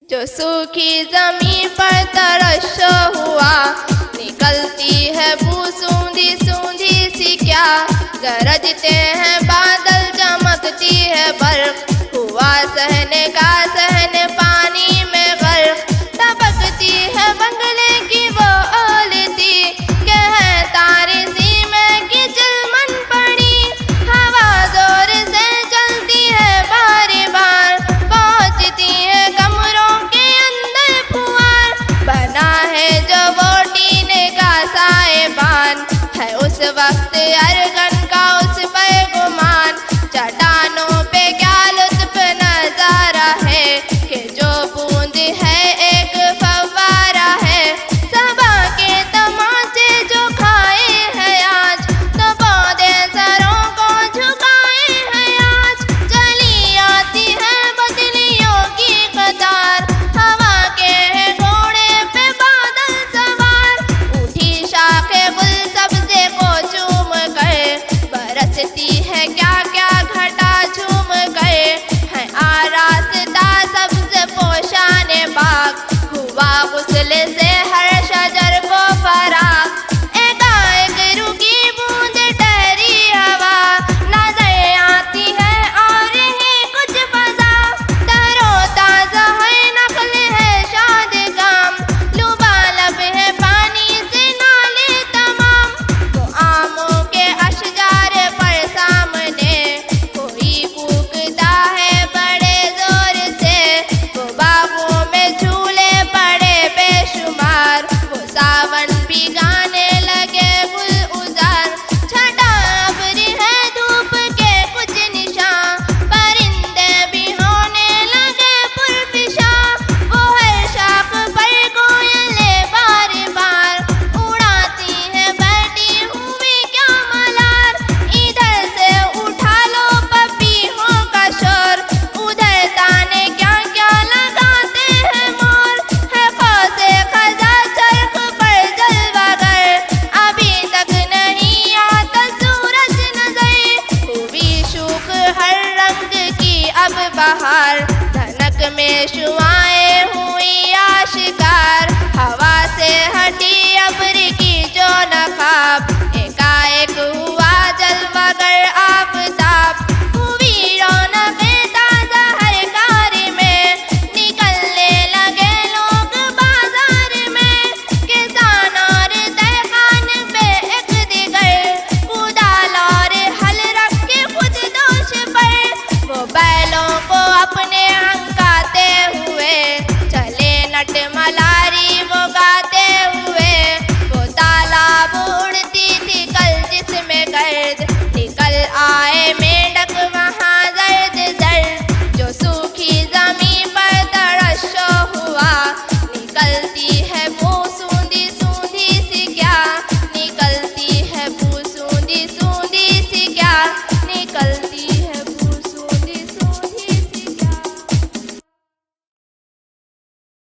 जो सूखी जमीन पर तरश हुआ, निकलती है बूंदी सूंधी सी क्या। गरजते हैं बादल, चमकती है बर्फ, हुआ सहने का सहन पानी में गर्क। टपकती है बंगले की वो ओलती, कह तारे सीमे की चिलमन पड़ी। हवा जोर से चलती है बार बार, पहुंचती है कमरों के अंदर फुआर। बना है जो वो टीने का साएबान, है उस वक्त अरगन का उस पर गुमान। चट्टानों पे क्या लुत्फ नजारा है, कि जो बूंद है एक फव्वारा है। सबा के तमाचे जो खाए हैं आज, तो पौधे सरों को झुकाए हैं आज। चली आती है बदलियों की कतार, हवा के है घोड़े पे बादल सवार। उठी शाखे गुल सब्ज़े को चूम गए, बरसती है क्या क्या घटा झूम गए। है आरास्ता सब्ज़ पोशाने बाग, हुआ गुस्ल से हर शजर को फराग। एकाएक रुकी बूंद ठहरी हवा, नजर आती है और ही कुछ फजा। तरो ताजा है नखल है शादगाम, लुबालब है पानी से नाले तमाम। वो आमों के अशजार पर सामने, कोई कूकता है बड़े जोर से। वो बागों में झूले पड़े बेशुमार, वो सावन भी गाने लगे गुल उजार। छटा अब्र है धूप के कुछ निशान, परिंदे भी होने लगे पुरफिशा। वो हर शाख पर कोयलें बार बार, उड़ाती है बैठी हुई क्या मलार। इधर से उठा लो पपीहों का शोर, उधर ताने क्या क्या लगाते हैं मोर। है खौसे खजा चरख पर जलवागर, अभी तक नहीं आता सूरज नजर। हुई शूख हर रंग की अब बहार, धनक में शुआ